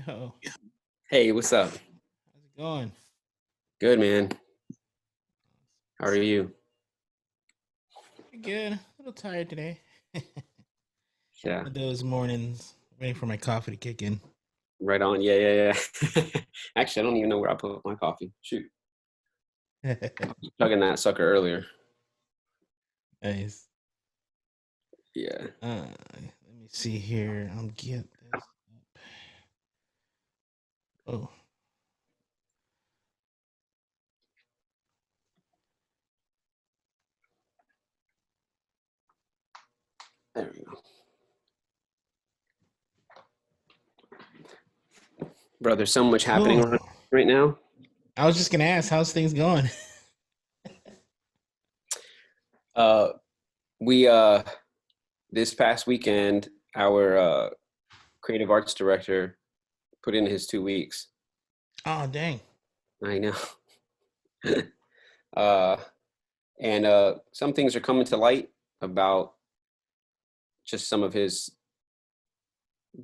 Yo, how's Hey, what's up? it going? Good, man. How are you? Pretty good. A little tired today. One Yeah, of those mornings waiting for my coffee to kick in. right on. Yeah. Actually, I don't even know where I put my coffee. Shoot, chugging that sucker earlier. Nice. Yeah, Let me see here. I'll get this up. Oh, there we go. Bro, there's so much happening cool. right now. I was just gonna ask, how's things going? Uh, we this past weekend, our creative arts director put in his 2 weeks. Oh, dang. I know. uh, and some things are coming to light about just some of his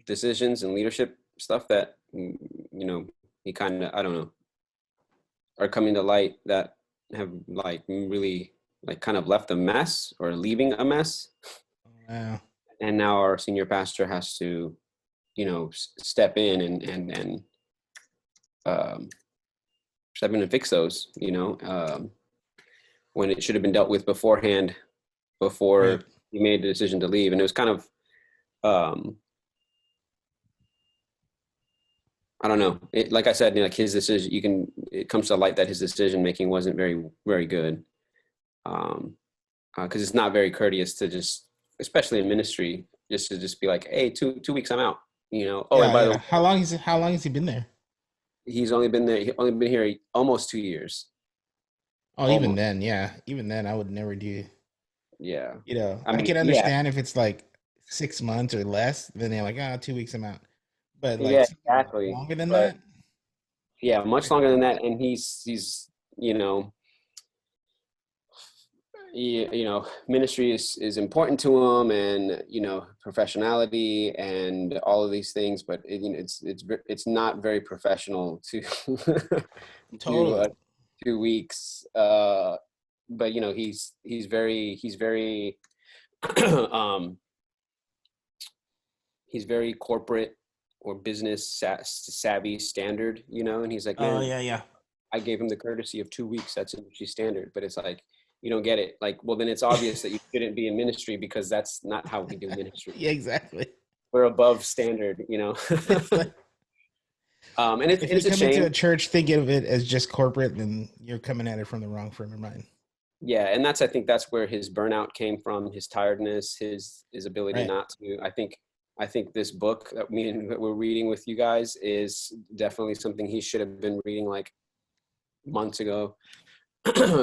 decisions and leadership stuff that he kind of, I don't know, are coming to light that have like really like kind of left a mess or leaving a mess. Oh, wow. And now our senior pastor has to, step in and um, step in and fix those, when it should have been dealt with beforehand Right. before he made the decision to leave. And it was kind of, um, I don't know. Like I said, like his decision, it comes to light that his decision making wasn't very, very good. Um, because it's not very courteous to just, especially in ministry, just to just be like, "Hey, two weeks, I'm out." Oh, and Yeah, by the yeah. way, How long has he been there? he's only been there. He only been here almost 2 years. Oh, even Almost. then, yeah. Even then I would never do, Yeah. I I mean, can yeah, understand if it's like 6 months or less, then they're like, 2 weeks I'm out. But like yeah, something exactly. longer than But that, yeah, much longer than crazy. that, and he's you know ministry is important to him, and professionality and all of these things, but it's not very professional to do Totally. 2 weeks, but he's very um he's very corporate or business savvy standard, and he's like, Oh man, yeah, yeah. I gave him the courtesy of 2 weeks. That's industry standard. But it's like, you don't get it. Like, well, then it's obvious that you shouldn't be in ministry, because that's not how we do ministry. Yeah, exactly. We're above standard. It's like And it's if you it's a come into shame. a church thinking of it as just corporate, then you're coming at it from the wrong frame of mind. Yeah, and I think that's where his burnout came from, his tiredness, his ability Right. not to. I think this book that we're reading with you guys is definitely something he should have been reading like months ago.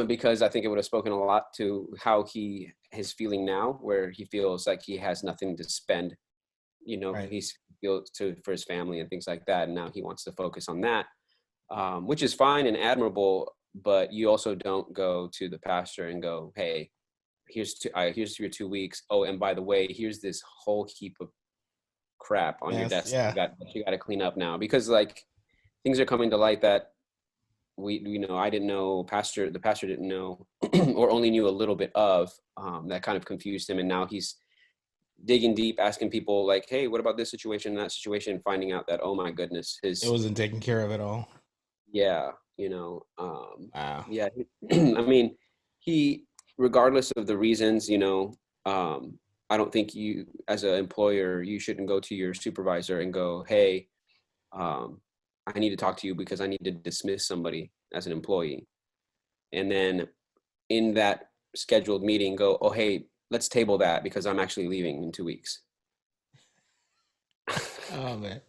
Because I think it would have spoken a lot to how he is feeling now, where he feels like he has nothing to spend. Right. He's feels to for his family and things like that, and now he wants to focus on that, which is fine and admirable. But you also don't go to the pastor and go, "Hey, here's your 2 weeks. Oh, and by the way, here's this whole heap of crap on your Yes. desk Yeah. you got to clean up now," because like things are coming to light that I didn't know, the pastor didn't know, or only knew a little bit of, that kind of confused him, and now he's digging deep, asking people like, hey, what about this situation and that situation, and finding out that, oh my goodness, It his, wasn't taken care of at all. yeah, Wow. yeah. I mean, he, regardless of the reasons, I don't think you, as an employer, you shouldn't go to your supervisor and go, hey, um, I need to talk to you because I need to dismiss somebody as an employee. And then in that scheduled meeting, go, oh, hey, let's table that because I'm actually leaving in 2 weeks. Oh man.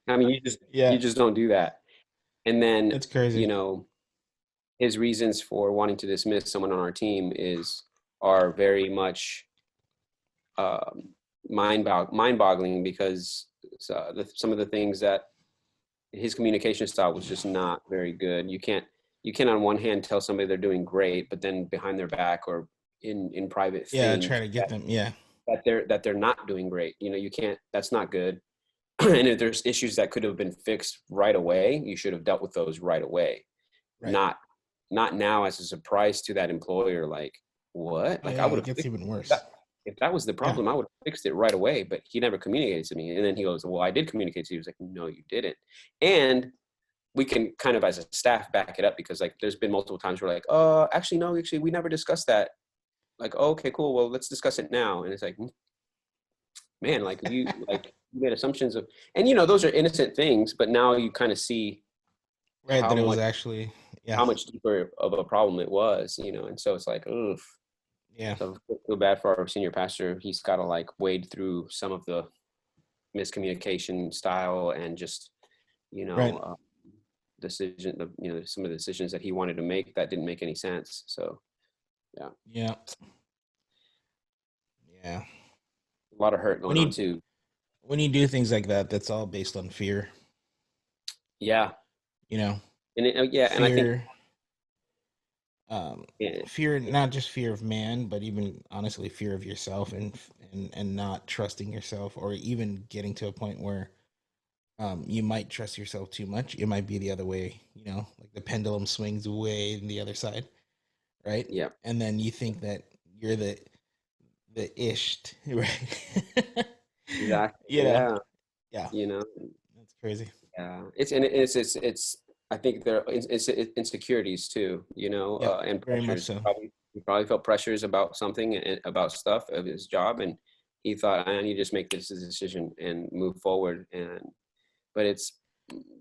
I mean, you Yeah. just don't do that. And then, That's you crazy. know, his reasons for wanting to dismiss someone on our team are very much, um, mind boggling, because some of the things that his communication style was just not very good. You can on one hand tell somebody they're doing great, but then behind their back, or in private Yeah. Try things, to get them. Yeah. that they're not doing great. You can't. That's not good. And if there's issues that could have been fixed right away, you should have dealt with those right away. Right. Not now as a surprise to that employer, like, what? Oh Like, I yeah, would it have gets fixed even that. worse. If that was the Yeah. problem, I would have fixed it right away, but he never communicated to me. And then he goes, well, I did communicate to you. He was like, no, you didn't. And we can kind of, as a staff, back it up, because like there's been multiple times where like, actually, no, actually, we never discussed that. Like, oh, okay, cool. Well, let's discuss it now. And it's like, man, like you made assumptions of, and those are innocent things, but now you kind of see Right, how that it was much actually, yeah, how much deeper of a problem it was, and so it's like, oof. yeah, So I feel bad for our senior pastor. He's got to like wade through some of the miscommunication style and just, you know, right, uh, some of the decisions that he wanted to make that didn't make any sense. So yeah, yeah, yeah. a lot of hurt When going on you too. when you do things like that, that's all based on fear. Yeah, You know, yeah, and I think fear, um, yeah, fear, not just fear of man, but even honestly, fear of yourself, and not trusting yourself, or even getting to a point where you might trust yourself too much. It might be the other way. Like the pendulum swings way in the other side, right? yeah, And then you think that you're the ished, right? exactly. you know, Yeah, yeah, you know, that's crazy. yeah. It's. I think there are insecurities too, Yep, and very much pressures. so. He probably felt pressures about something and about stuff of his job, and he thought, I need to just make this decision and move forward. But it's,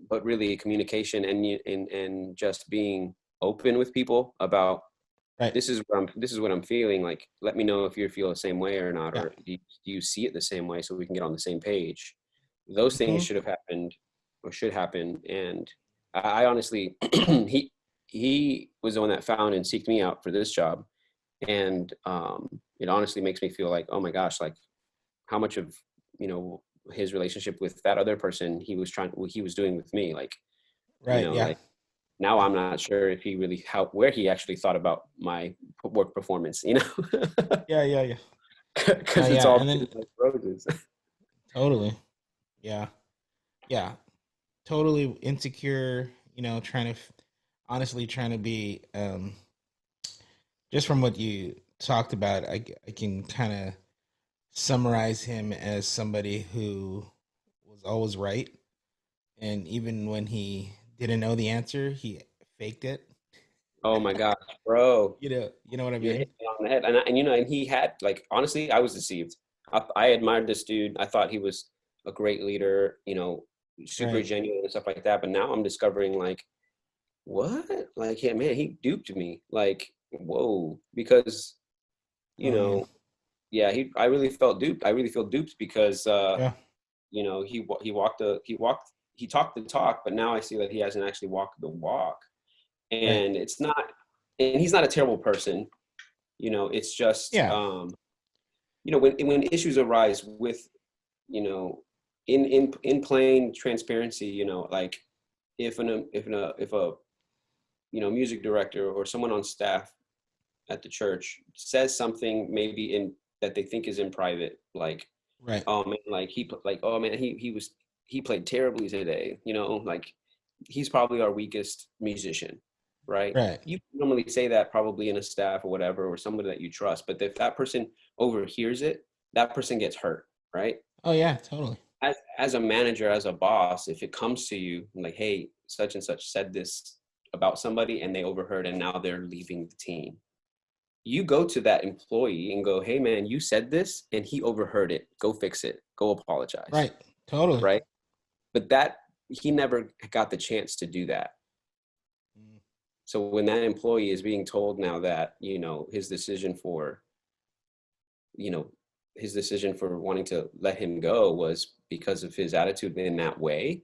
but really communication and just being open with people about, Right. this is what I'm feeling. Like, let me know if you feel the same way or not, Yeah. or do you see it the same way, so we can get on the same page. Those things Hmm. should have happened, or should happen. And I honestly, he was the one that found and seeked me out for this job. And it honestly makes me feel like, oh my gosh, like how much of, you know his relationship with that other person, he was doing with me, like, Right. Yeah. like, now Yeah. I'm not sure if he really, how where he actually thought about my work performance, Yeah. Yeah. Yeah. No. because it's Yeah. all And been then like roses. totally. Yeah. Yeah. Totally insecure. Trying to, honestly, trying to be. Just from what you talked about, I can kind of summarize him as somebody who was always right, and even when he didn't know the answer, he faked it. Oh my gosh, bro. You know what I You're mean? hitting it on the head. And he had, like, honestly, I was deceived. I admired this dude. I thought he was a great leader, super Right. genuine and stuff like that. But now I'm discovering, like, what? Like, yeah, man, he duped me. Like, whoa. Because, you Oh man. know, yeah, I really felt duped. I really feel duped because, Yeah. he talked the talk, but now I see that he hasn't actually walked the walk. Right. And it's not, and he's not a terrible person. It's just, Yeah. when issues arise with, you know in plain transparency, like, if a music director or someone on staff at the church says something, maybe in that they think is in private, like, Right. oh man, like, oh man, he played terribly today, like, he's probably our weakest musician, right? Right. You normally say that probably in a staff or whatever, or somebody that you trust, but if that person overhears it, that person gets hurt, right? Oh yeah. Totally. As a manager, as a boss, if it comes to you like, hey, such and such said this about somebody and they overheard and now they're leaving the team, you go to that employee and go, hey man, you said this and he overheard it, go fix it, go apologize, Right. Totally. right? But that, he never got the chance to do that. Mm. So when that employee is being told now that, you know his decision for wanting to let him go was because of his attitude in that way,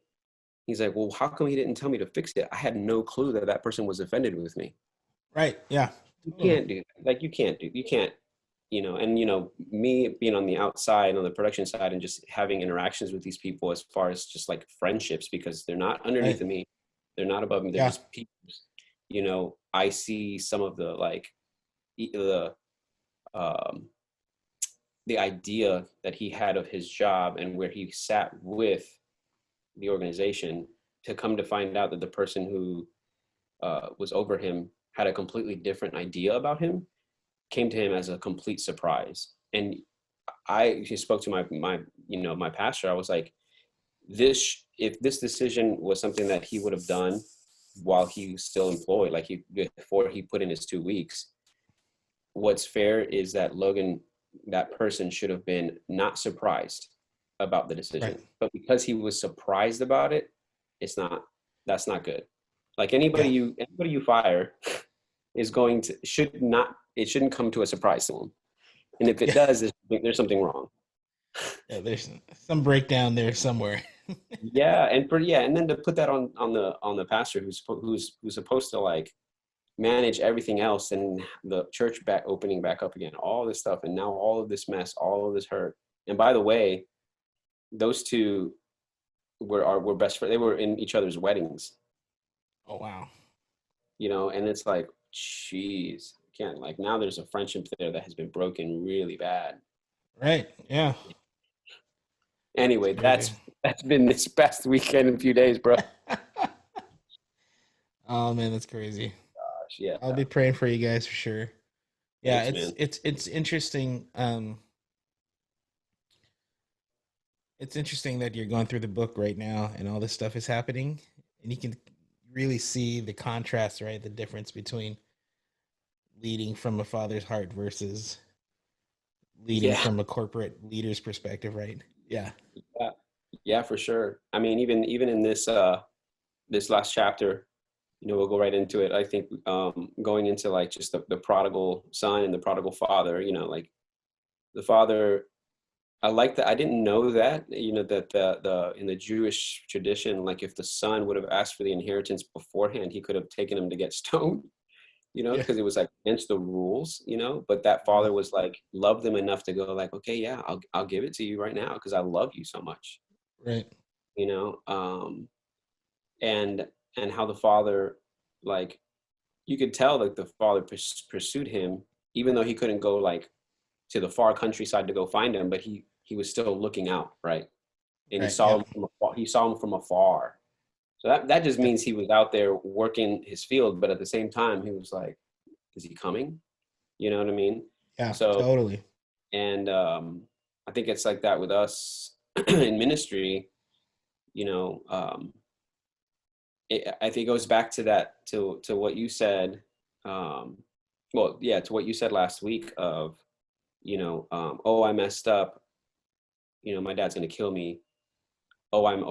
he's like, well, how come he didn't tell me to fix it? I had no clue that that person was offended with me. Right. Yeah. You Totally. can't do that. Like, you can't, and me being on the outside, on the production side, and just having interactions with these people as far as just like friendships, because they're not underneath Right. of me, they're not above me, they're Yeah. just people. I see some of the, like, the um the idea that he had of his job and where he sat with the organization, to come to find out that the person who was over him had a completely different idea about him, came to him as a complete surprise. And I just spoke to my pastor. I was like, this if this decision was something that he would have done while he was still employed, like before he put in his 2 weeks, what's fair is that Logan, that person, should have been not surprised about the Right. decision, but because he was surprised about it, it's not. That's not good. Like Yeah. anybody you fire is going to should not it shouldn't come to a surprise to them. And if it Yeah. does, there's something wrong. Yeah. There's some breakdown there somewhere. Yeah, and then to put that on the pastor who's supposed to like manage everything else, and the church back opening back up again, all this stuff, and now all of this mess, all of this hurt. And by the way, those two were best friends. They were in each other's weddings, Oh wow. and it's like, jeez, can't like now there's a friendship there that has been broken really bad. Right. Yeah. It's Anyway, crazy. that's been this past weekend and few days, bro. Oh man, that's crazy. Gosh, yeah, I'll be praying for you guys for sure. Yeah, thanks, man. it's interesting. It's interesting that you're going through the book right now and all this stuff is happening, and you can really see the contrast, right? The difference between leading from a father's heart versus leading Yeah, from a corporate leader's perspective, right? Yeah. yeah, yeah, for sure. I mean, even in this last chapter, we'll go right into it. I think going into like just the prodigal son and the prodigal father, like the father, I like that. I didn't know that, that the in the Jewish tradition, like if the son would have asked for the inheritance beforehand, he could have taken him to get stoned, Yeah. because it was like against the rules, but that Mhm. father was like, loved them enough to go like, okay, yeah, I'll give it to you right now because I love you so much, Right. you know, um, and how the father, like, you could tell that the father pursued him, even though he couldn't go like to the far countryside to go find him, but he was still looking out, right? And Right. Yeah. he saw him from afar. So that just Yeah. means he was out there working his field, but at the same time, he was like, "Is he coming?" You know what I mean? Yeah. So, Totally. and I think it's like that with us in ministry. You know, I think it goes back to that to what you said. Um, well, yeah, to what you said last week of, oh, I messed up. My dad's gonna kill me. Oh, Right.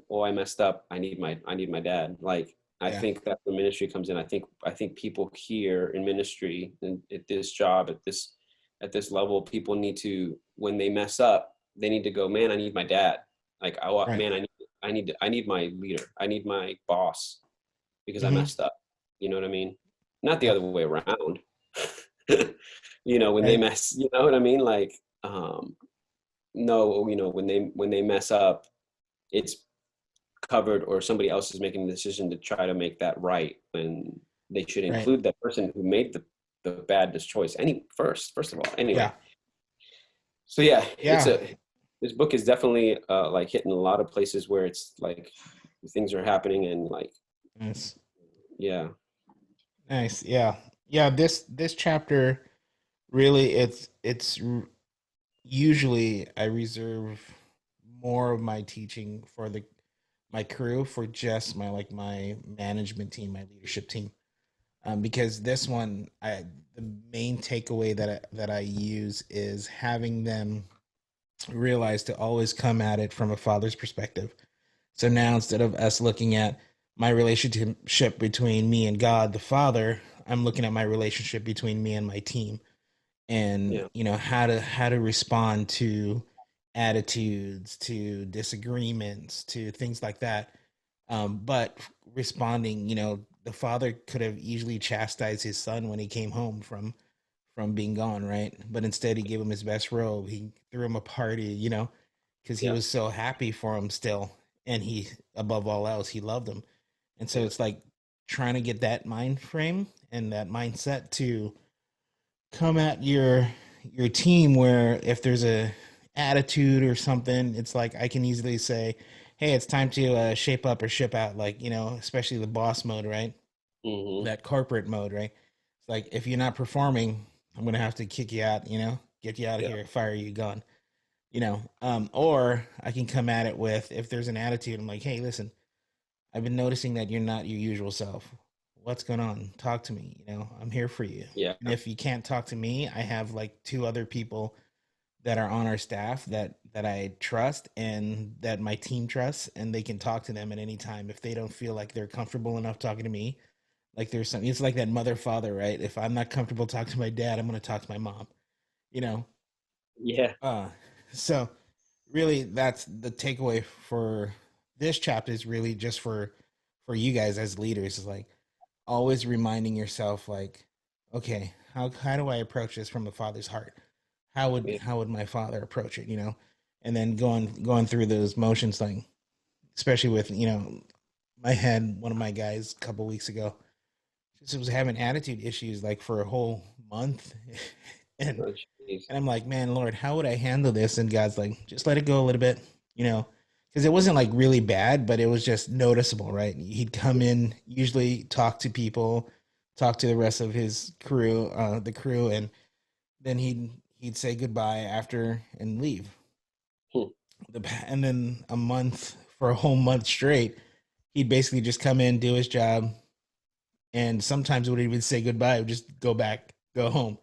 oh, I messed up. I need my dad. Like, I Yeah. think that the ministry comes in. I think people here in ministry and at this job, at this level, people need to, when they mess up, they need to go, man, I need my dad. Like, Right. man, I need my leader. I need my boss because I Hmm. messed up. You know what I mean? Not the Yeah. other way around. When they Right. mess, you know what I mean? Like, no, when they mess up, it's covered, or somebody else is making the decision to try to make that right, when they should Right. include that person who made the bad choice first of all. Anyway, Yeah. so yeah, Yeah. this book is definitely like hitting a lot of places where it's like things are happening, and like, Nice. yeah, Nice. Yeah. Yeah. This chapter really usually I reserve more of my teaching for the my crew, for just my management team, my leadership team. Because this one, the main takeaway that I use is having them realize to always come at it from a father's perspective. So now, instead of us looking at my relationship between me and God the Father, I'm looking at my relationship between me and my team, and yeah, how to respond to attitudes, to disagreements, to things like that. But responding, the father could have easily chastised his son when he came home from being gone, right? But instead, he gave him his best robe. He threw him a party, because he yeah, was so happy for him still, and he, above all else, he loved him. And so yeah, it's like trying to get that mind frame and that mindset to come at your team, where if there's a attitude or something, it's like I can easily say, hey, it's time to shape up or ship out, like, especially the boss mode, right? Hmm. That corporate mode, right? It's like, if you're not performing, I'm gonna have to kick you out, get you out of Yeah. here, fire you, gone. Or I can come at it with, if there's an attitude, I'm like, hey, listen, I've been noticing that you're not your usual self. What's going on? Talk to me. I'm here for you. Yeah. And if you can't talk to me, I have like two other people that are on our staff that I trust and that my team trusts, and they can talk to them at any time if they don't feel like they're comfortable enough talking to me. Like, there's something. It's like that mother father, right? If I'm not comfortable talking to my dad, I'm going to talk to my mom. You know. Yeah. Uh, so really, that's the takeaway for this chapter. Is really just for you guys as leaders. Is like, always reminding yourself, like, okay, how do I approach this from the father's heart? Yeah. How would my father approach it? And then going through those motions, like, especially with, I had one of my guys a couple weeks ago just was having attitude issues like for a whole month. and Oh, jeez. and I'm like, man, Lord, how would I handle this? And God's like, just let it go a little bit, you know, because it wasn't like really bad, but it was just noticeable, right? He'd come in, usually talk to people, talk to the rest of his crew, the crew, and then he'd say goodbye after and leave. Hmm. And then a month, for a whole month straight, he'd basically just come in, do his job, and sometimes would even say goodbye, would just go back, go home.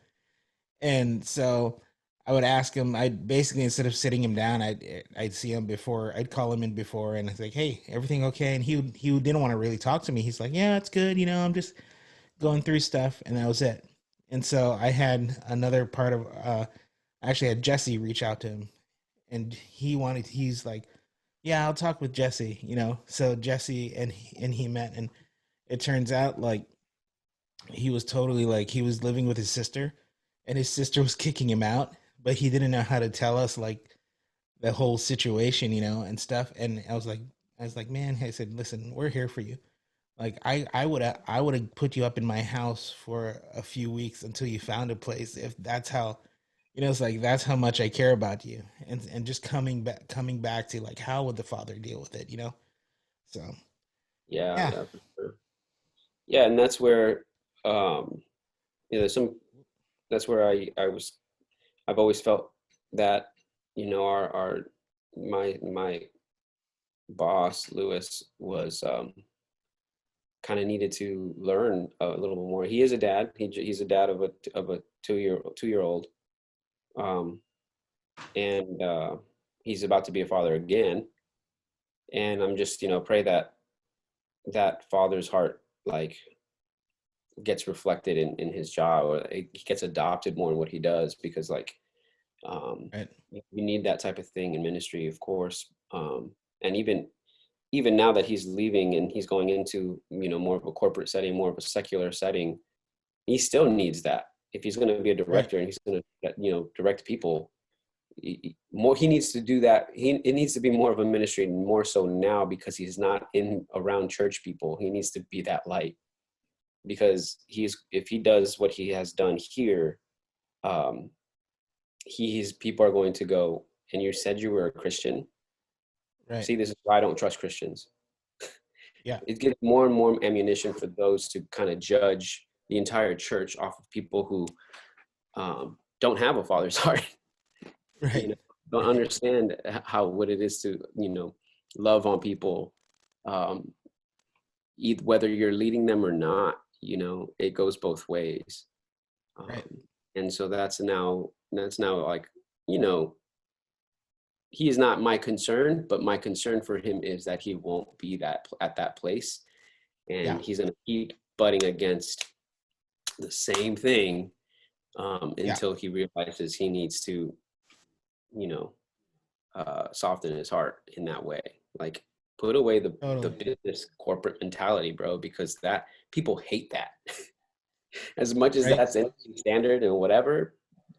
And so I would ask him. I'd basically, instead of sitting him down, I'd see him before. I'd call him in before, and I'd like, "Hey, everything okay?" And he didn't want to really talk to me. He's like, "Yeah, it's good. I'm just going through stuff," and that was it. And so I had another part of. I actually had Jesse reach out to him, and He's like, "Yeah, I'll talk with Jesse." So Jesse and he met, and it turns out, like, he was totally, like, he was living with his sister, and his sister was kicking him out, but he didn't know how to tell us, like, the whole situation, and stuff. And I was like, man, I said, listen, we're here for you. Like, I would have put you up in my house for a few weeks until you found a place, if that's how, it's like, that's how much I care about you. And just coming back to, like, how would the father deal with it. So Yeah. yeah. Yeah. For sure. Yeah, and that's where um, some that's where I've always felt that our my boss Lewis was kind of needed to learn a little bit more. He is a dad. He's a dad of a two year old, um, and he's about to be a father again. And I'm just pray that that father's heart like gets reflected in his job, or he gets adopted more in what he does, because like um, Right. you need that type of thing in ministry, of course. And even now that he's leaving and he's going into more of a corporate setting, more of a secular setting, he still needs that. If he's going to be a Right. director and he's going to direct people, he needs to do that. It needs to be more of a ministry, more so now, because he's not in around church people. He needs to be that light, because if he does what he has done here, um, he's people are going to go, and you said you were a Christian. Right. See, this is why I don't trust Christians. Yeah. It gives more and more ammunition for those to kind of judge the entire church off of people who don't have a father's heart. you Right. know, don't Right. understand how what it is to love on people, um, whether you're leading them or not. It goes both ways. Right. um, and so that's now like you know he is not my concern, but my concern for him is that he won't be that at that place, Yeah. and he's going to keep butting against the same thing Yeah. until he realizes he needs to you know soften his heart in that way. Like, put away the Totally. business corporate mentality, bro, because that people hate that. As much as Right. that's industry standard and whatever,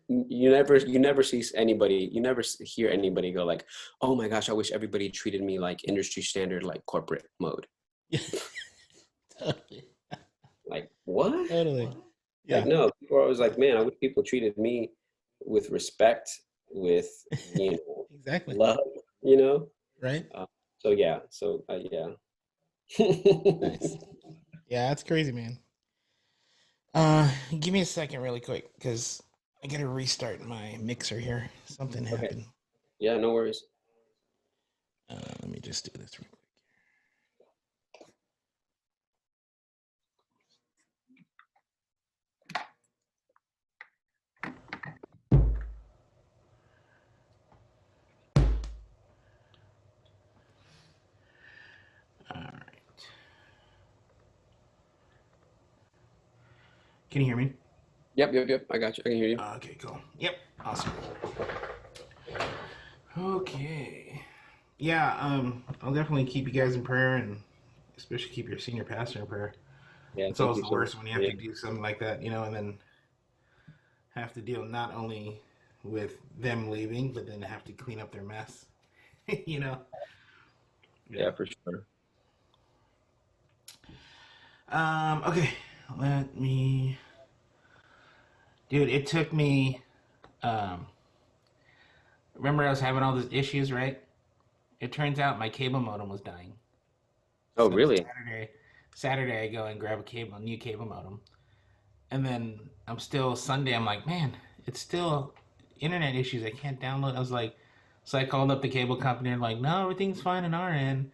you never see anybody, you never hear anybody go like, oh my gosh, I wish everybody treated me like industry standard, like corporate mode. Yeah. Totally. Like, what? Totally. Like, Yeah. no, people are always Yeah. like, man, I wish people treated me with respect, with Exactly. love, you know Right. So yeah, so yeah. Nice. Yeah, that's crazy, man. Give me a second, really quick, because I gotta restart my mixer here. Something Okay. happened. Yeah, no worries. Let me just do this real quick. All right. Can you hear me? Yep. I got you. I can hear you. Okay, cool. Yep. Awesome. Okay. Yeah, I'll definitely keep you guys in prayer and especially keep your senior pastor in prayer. Yeah, It's thank always you the so much. worst when you have Yeah. to do something like that, and then have to deal not only with them leaving, but then have to clean up their mess. you know? Yeah. Yeah, for sure. Okay. Let me. Dude, it took me. Um, remember, I was having all these issues, right? It turns out my cable modem was dying. Oh, So really? Saturday, I go and grab a new cable modem, and then Sunday. I'm like, man, it's still internet issues. I can't download. I was like, so I called up the cable company and like, no, everything's fine on our end.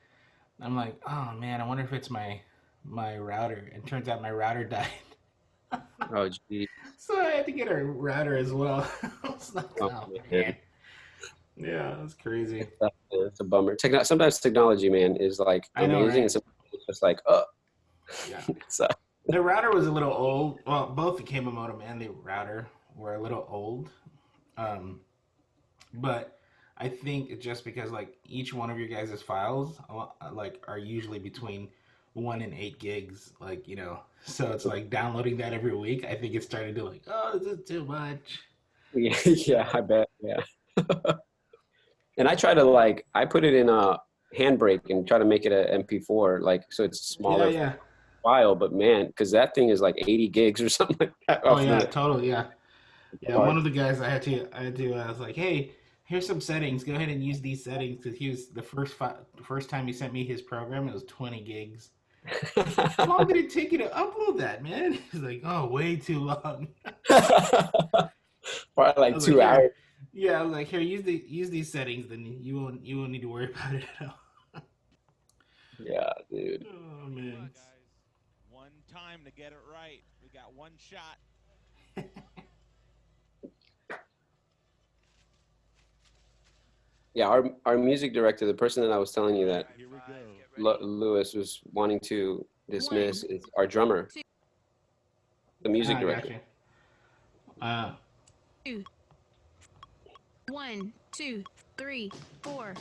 I'm like, oh man, I wonder if it's my router. And turns out my router died. Oh, gee. So I had to get a router as well. I was like, Oh, oh man. man. Yeah, that's crazy. It's a bummer. Sometimes technology, man, is like I know, amazing, and right? sometimes it's just like, oh, Yeah. so The router was a little old. Well, both the cable modem and the router were a little old. Um, but I think it's just because like each one of your guys' files like are usually between 1 and 8 gigs, so it's like downloading that every week. I think it started to like, oh, this is too much. yeah, yeah, So I bet, yeah. And I try to I put it in a handbrake and try to make it a MP4, like so it's a yeah, smaller yeah. file, but man, because that thing is like 80 gigs or something like that Oh off yeah, the totally, yeah. Yeah, one hard. of the guys I was like, hey, here's some settings. Go ahead and use these settings because he was the first time he sent me his program. It was 20 gigs. I was like, how long did it take you to upload that, man? He's like, oh, way too long. Probably I like was like, 2 hours. here, yeah, I was like, here, use these settings, then you won't need to worry about it at all. Yeah, dude. Oh man. Guys, one time to get it right. We got one shot. Yeah, our music director, the person that I was telling you that Here we go. Lewis was wanting to dismiss, One, is our drummer, two, the music I director. got you. Uh, two. 1, 2, 3, 4.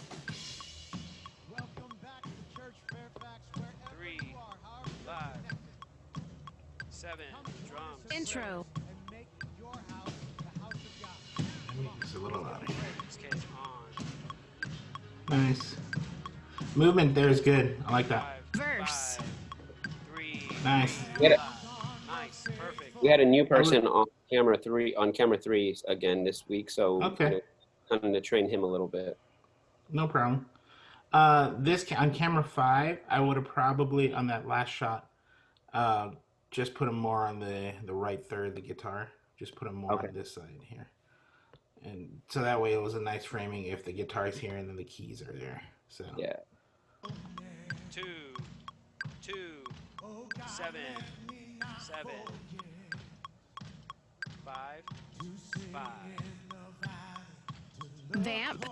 Welcome back to church, Fairfax, wherever 3, you are, however you're 5, connected. 7, drums. Intro. And make your house the house of God. it's a little louder. This kid's on. Nice. Movement there is good. I like that. 5, Verse. 3, Nice. We had a, nice, perfect. we had a new I would. person on camera three again this week, so Okay, kind of train him a little bit. no problem. This on camera 5, I would have probably on that last shot, uh, just put him more on the right third of the guitar. Just put him more Okay. on this side here, and so that way it was a nice framing if the guitar's here and then the keys are there. So Yeah. 2, 2, 7, 7, 5, 5. Vamp.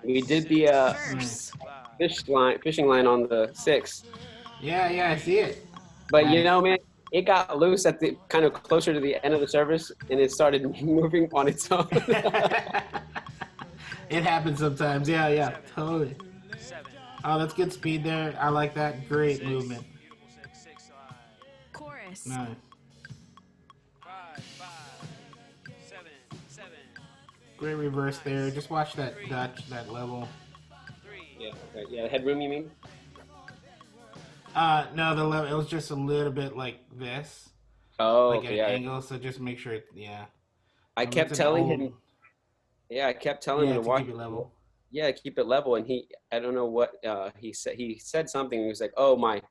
We Nice. did the 6, Verse. 5. fishing line on the 6, yeah, I see it. but Nice. man, it got loose at the kind of closer to the end of the service, and it started moving on its own. It happens sometimes. Yeah, 7, totally. 7. Oh, that's good speed there. I like that. Great 6, movement. beautiful 6, 6, 5. Chorus. Nice. 5, 5, 7, 7, Great reverse there. Just watch that Dutch, that level. 3. Yeah. Okay. Yeah. Headroom, you mean? No, the level, it was just a little bit like this, Oh, like at okay. an Yeah. angle. So just make sure, yeah. I It's kept an telling old. him Yeah, I kept telling him Yeah, to to watch. keep it level. Yeah, keep it level. And I don't know what he said. He said something. He was like, "Oh my,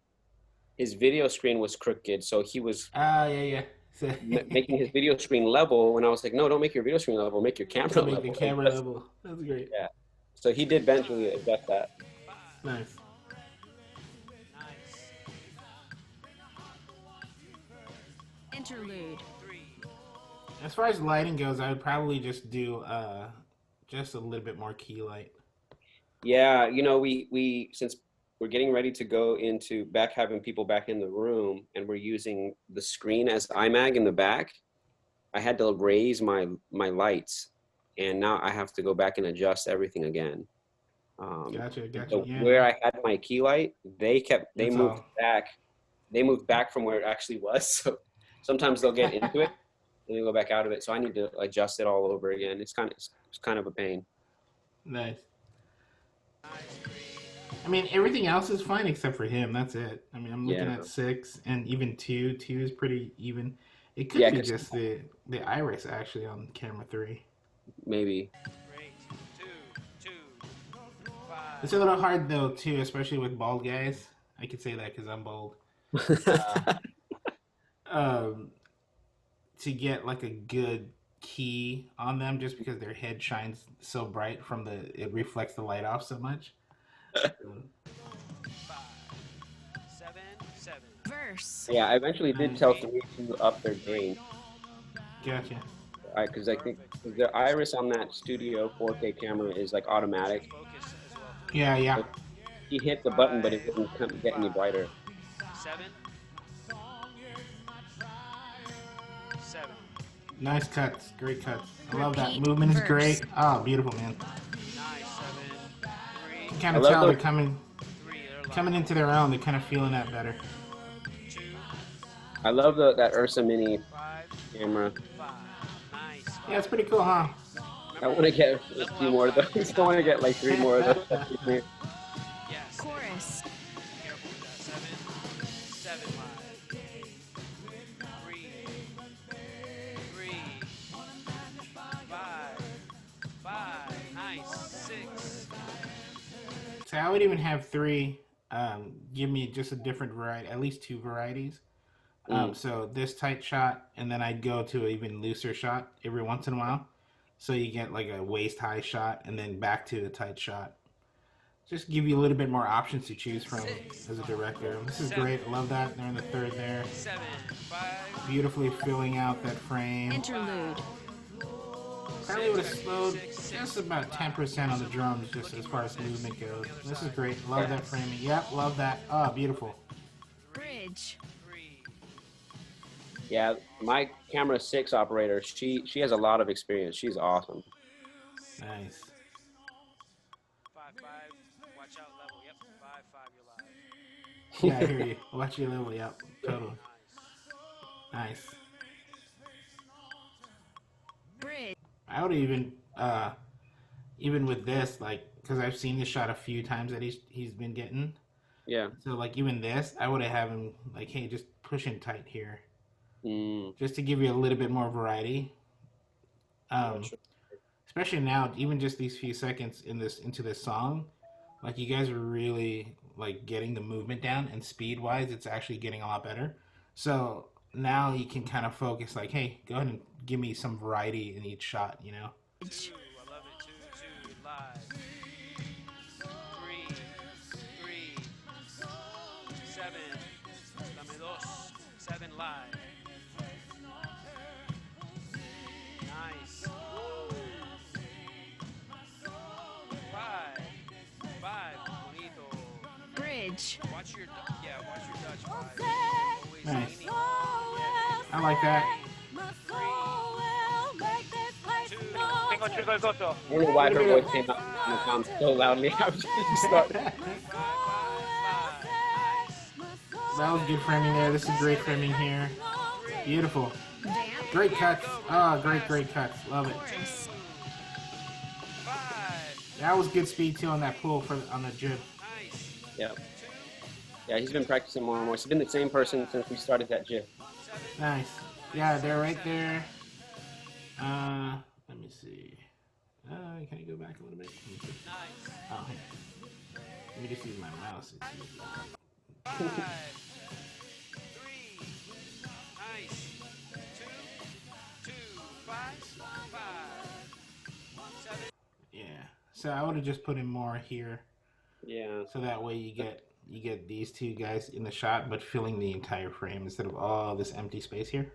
his video screen was crooked, so he was Ah, yeah, yeah. So making his video screen level." When I was like, "No, don't make your video screen level. Make your camera to make the level." camera level. That's great. Yeah. So he did eventually adjust that. 5. Nice. Nice. Interlude. 3. As far as lighting goes, I would probably just do just a little bit more key light. Yeah, you know, we since we're getting ready to go into back having people back in the room, and we're using the screen as iMag in the back. I had to raise my lights, and now I have to go back and adjust everything again. Gotcha, gotcha. So Yeah, where yeah. I had my key light, they That's moved all. back. They moved back from where it actually was. So sometimes they'll get into it and they go back out of it. So I need to adjust it all over again. It's kind of a pain. Nice. Nice. 3. I mean, everything else is fine except for him. That's it. I mean, I'm looking Yeah, at 6 and even 2. 2 is pretty even. It could yeah, be because just the iris actually on camera 3. maybe. Great. 2. 2. It's 5. a little hard though too, especially with bald guys. I could say that because I'm bald. Uh, um, to get like a good key on them, just because their head shines so bright from it reflects the light off so much. 5. 7. 7. Verse. Yeah, I eventually did tell 3. 3 to up their 3. gain. Gotcha. Because I think Perfect. 'cause the iris on that studio 4K camera is like Watch your automatic. focus as well, too. Yeah, yeah. So he hit the button, but it 5. wouldn't get any 5. brighter. 7. 7. Nice cuts. Great cuts. I love that. Repeat Movement is verse. great. Oh, beautiful, man. Nice. 7. You 3. can kind I of love tell those. they're coming 3. They're coming live. into their own. They're kind of feeling that better. 2. I love that Ursa Mini 5. camera. 5. Nice. Yeah, 5. it's pretty cool, huh? I Remember, want to get a level few out more of 5. those. I want to get like 3 more of those. Yes. Chorus. Careful with that. 7. 7 live. 3. 3. 5. 5. Nice. 6. So I would even have 3. Give me just a different variety, at least 2 varieties. Mm. So this tight shot, and then I'd go to an even looser shot every once in a while. So you get like a waist high shot, and then back to a tight shot. Just give you a little bit more options to choose from 6. as a director. This is 7. great. I love that. They're in the third there. 7. 5. Beautifully filling out that frame. Interlude. Probably would have slowed just about 10% on the drums, just as far as movement goes. This is great. Love that framing. Yep, love that. Oh, beautiful. Bridge. 3. Yeah, my camera 6 operator, she has a lot of experience. She's awesome. Nice. 5. 5. Watch out level. Yep. 5. 5. You're live. Yeah, I hear you. Watch your level. Yep, totally. Nice. Nice. Bridge. I would even with this, like, because I've seen this shot a few times that he's been getting. Yeah. So like even this, I would have him like, hey, just push in tight here, Mm. just to give you a little bit more variety. Sure. Especially now, even just these few seconds into this song, like you guys are really like getting the movement down, and speed wise, it's actually getting a lot better. So now you can kind of focus, like, hey, go ahead and give me some variety in each shot, you know? 2. I love it. 2. 2. Live. 3. 3. 7. Dame 2. 7 live. Nice. 5. 5. Bonito. Bridge. Watch your Dutch 5. Always Nice. leaning. Yes. I like that. 2. I don't know why her voice came out in the sound so loudly. I was just started. 5. 5. 5. Nice. That was good framing there. This is great framing here. Beautiful. Vamp. Great cuts. Oh, great cuts. Love it. Chorus. 5. That was good speed too on that pull on the jib. Nice. Yeah. Yeah, he's been practicing more and more. He's been the same person since we started that GIF. 7. Nice. Yeah, they're right there. Let me see. Can I go back a little bit? Nice. Oh, hang on. Let me just use my mouse. It's easier. 5, 3, nice. 2, 2, 5, 5, 7. Yeah. So I would have just put in more here, Yeah. so that way you get these two guys in the shot, but filling the entire frame instead of all this empty space here.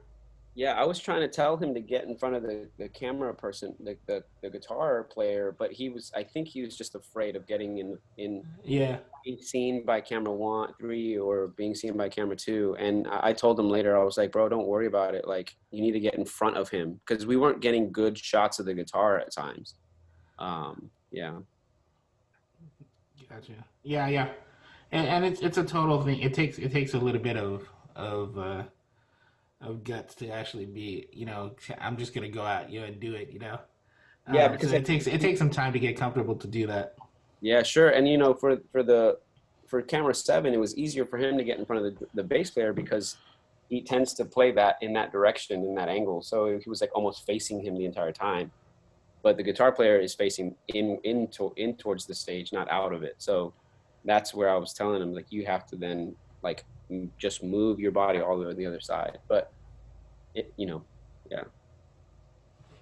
Yeah, I was trying to tell him to get in front of the camera person, the guitar player, but I think he was just afraid of getting in Yeah. being seen by camera 1, 3, or being seen by camera 2. And I told him later, I was like, bro, don't worry about it. Like, you need to get in front of him, because we weren't getting good shots of the guitar at times. Yeah. Gotcha. Yeah, yeah. And it's a total thing. It takes a little bit of uh, of guts to actually be, I'm just gonna go out, and do it, Yeah, So because it takes some time to get comfortable to do that. yeah, sure. And for camera 7, it was easier for him to get in front of the bass player, because he tends to play that in that direction, in that angle. So he was like almost facing him the entire time. But the guitar player is facing in towards the stage, not out of it. So that's where I was telling him, like, you have to then like just move your body all the way to the other side. But yeah,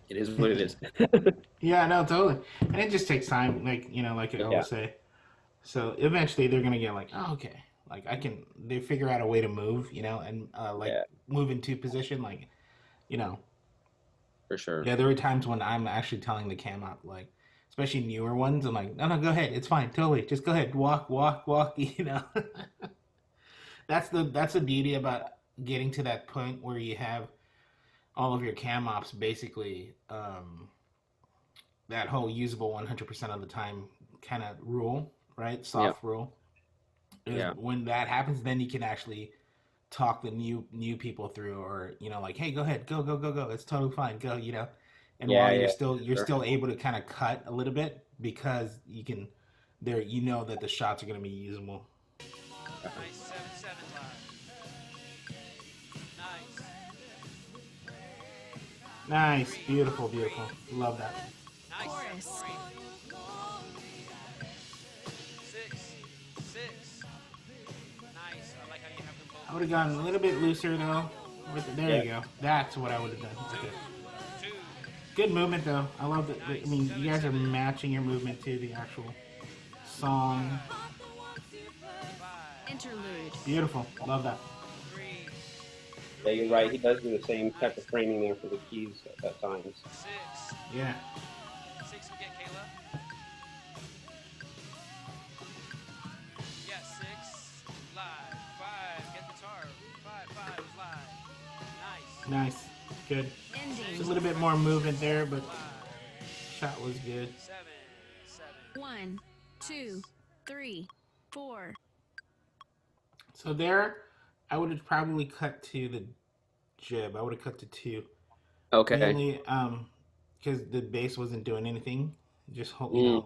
it is what it is. Yeah, no, totally. And it just takes time, like I Yeah, always say. So eventually they're gonna get like, oh, okay, like they figure out a way to move, and like yeah, move into position, like, you know. for sure. Yeah, there were times when I'm actually telling the cam up, like, especially newer ones, I'm like, no, no, go ahead, it's fine, totally, just go ahead, walk, walk, walk, That's the beauty about getting to that point where you have all of your cam ops basically that whole usable 100% of the time kind of rule, right? Yeah, Soft rule is yeah, when that happens, then you can actually talk the new people through, or like, hey, go ahead, go go go go, it's totally fine, go, and yeah, while yeah. you're Sure. still able to kind of cut a little bit because you can there that the shots are going to be usable. Nice. 7, 7 live. Nice. Nice, 3, beautiful, 3. beautiful, love that. Nice. 7, Chorus. 3. 6, 6. Nice. I like how you have them I both would have moving at gone the a same little bit time. looser though. There Yeah. you go. That's what I would have done. 2, Okay. 2. Good movement though. I love that. I Nice. mean, you 7, guys are 7. matching your movement to the actual 5, song. 5. Interlude. Nice. Beautiful. Love that. 3, Yeah, 3. you're right. He does do the same type Nice. of framing there for the keys at times. 6. Yeah. 6 will get Kayla. Yeah, 6. Live. 5. Get the tar. 5, 5 is live. Nice. Nice. Good. Just a Ending. little bit more movement there, but Live. shot was good. 7, 7. 1, 2, Nice. 3, 4. So there, I would have probably cut to the jib. I would have cut to two, Okay. mainly because the bass wasn't doing anything. Just Mm,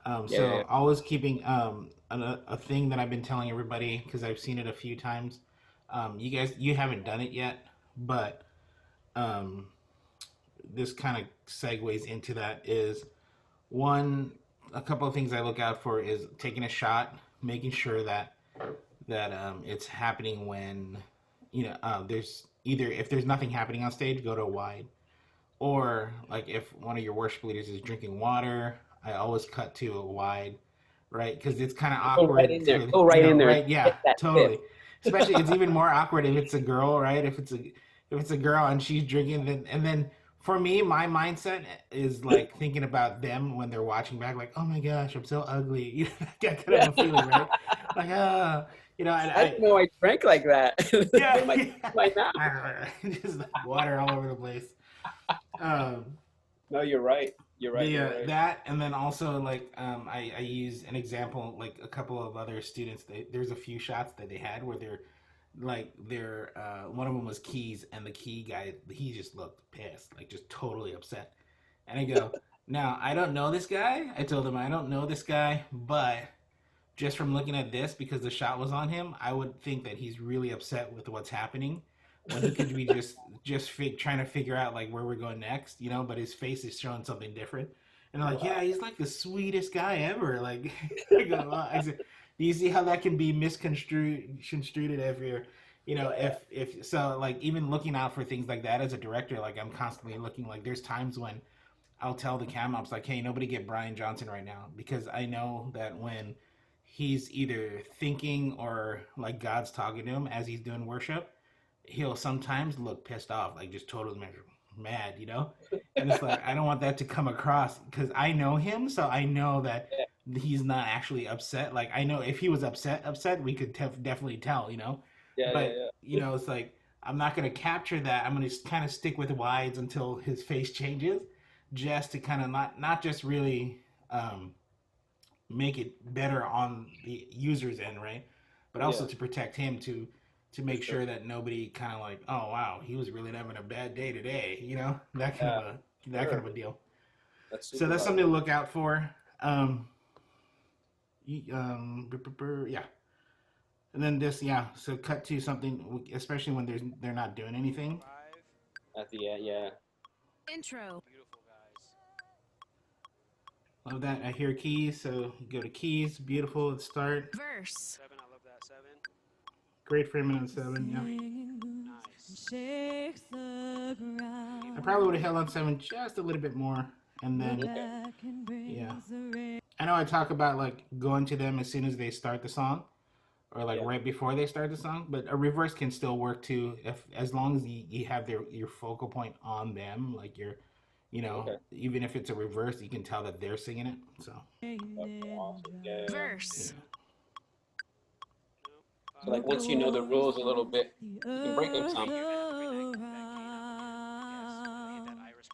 yeah, yeah, yeah. So always keeping a thing that I've been telling everybody because I've seen it a few times. You haven't done it yet, but um, this kind of segues into that is one. A couple of things I look out for is taking a shot, making sure that it's happening when there's either if there's nothing happening on stage, go to a wide, or like if one of your worship leaders is drinking water, I always cut to a wide, right? Because it's kind of Go right awkward in there. for Go right in there and right? hit Yeah, that tip. totally. Especially, it's even more awkward if it's a girl, right? If it's a girl and she's drinking, then for me, my mindset is like thinking about them when they're watching back, like, oh my gosh, I'm so ugly. That kind of a feeling, right? Like, and I didn't know I drank like that. What yeah, am I doing right now? just like water all over the place. Um, No, you're right. You're right. You're right. that, and then also like I use an example, like a couple of other students. There's a few shots that they had where they're one of them was keys, and the key guy, he just looked pissed, like just totally upset. And I go, now I don't know this guy. I told him I don't know this guy, but just from looking at this, because the shot was on him, I would think that he's really upset with what's happening when he could be trying to figure out like where we're going next, But his face is showing something different, And they're like, Wow. yeah, he's like the sweetest guy ever. Like, I go, well, I said, do you see how that can be misconstrued if you're, Yeah. if so, like, even looking out for things like that as a director, like, I'm constantly looking, like, there's times when I'll tell the cam ops, like, hey, nobody get Brian Johnson right now, because I know that when he's either thinking or like God's talking to him as he's doing worship, he'll sometimes look pissed off, like just totally mad, And it's like I don't want that to come across because I know him, so I know that Yeah. he's not actually upset. Like I know if he was upset, we could definitely tell. Yeah. Yeah. But it's like I'm not gonna capture that. I'm gonna kind of stick with wides until his face changes, just to kind of not just really um, make it better on the user's end, right? But Yeah. also to protect him to For make sure. sure that nobody kind of like, oh wow, he was really having a bad day today, Yeah. that kind Sure. of a deal. That's So super that's something valuable. to look out for. Um, yeah, and then this, yeah. So cut to something, especially when they're not doing anything. 5. At the end, yeah. Intro. Beautiful, guys. Love that. I hear keys, so go to keys. Beautiful. Let's start. Verse. 7, I love that. 7. Great framing on 7. Yeah. Nice. I probably would have held on 7 just a little bit more, and then Okay. yeah. I know I talk about like going to them as soon as they start the song, or like Yeah. right before they start the song. But a reverse can still work too, if as long as you have your focal point on them, like Okay. even if it's a reverse, you can tell that they're singing it. So Okay. Awesome. Yeah. Yeah. Yeah. yeah, Verse. Nope. So 5. like once you know the rules a little bit, you can break them Thank some. you again for that key knob there. Yes, I need that iris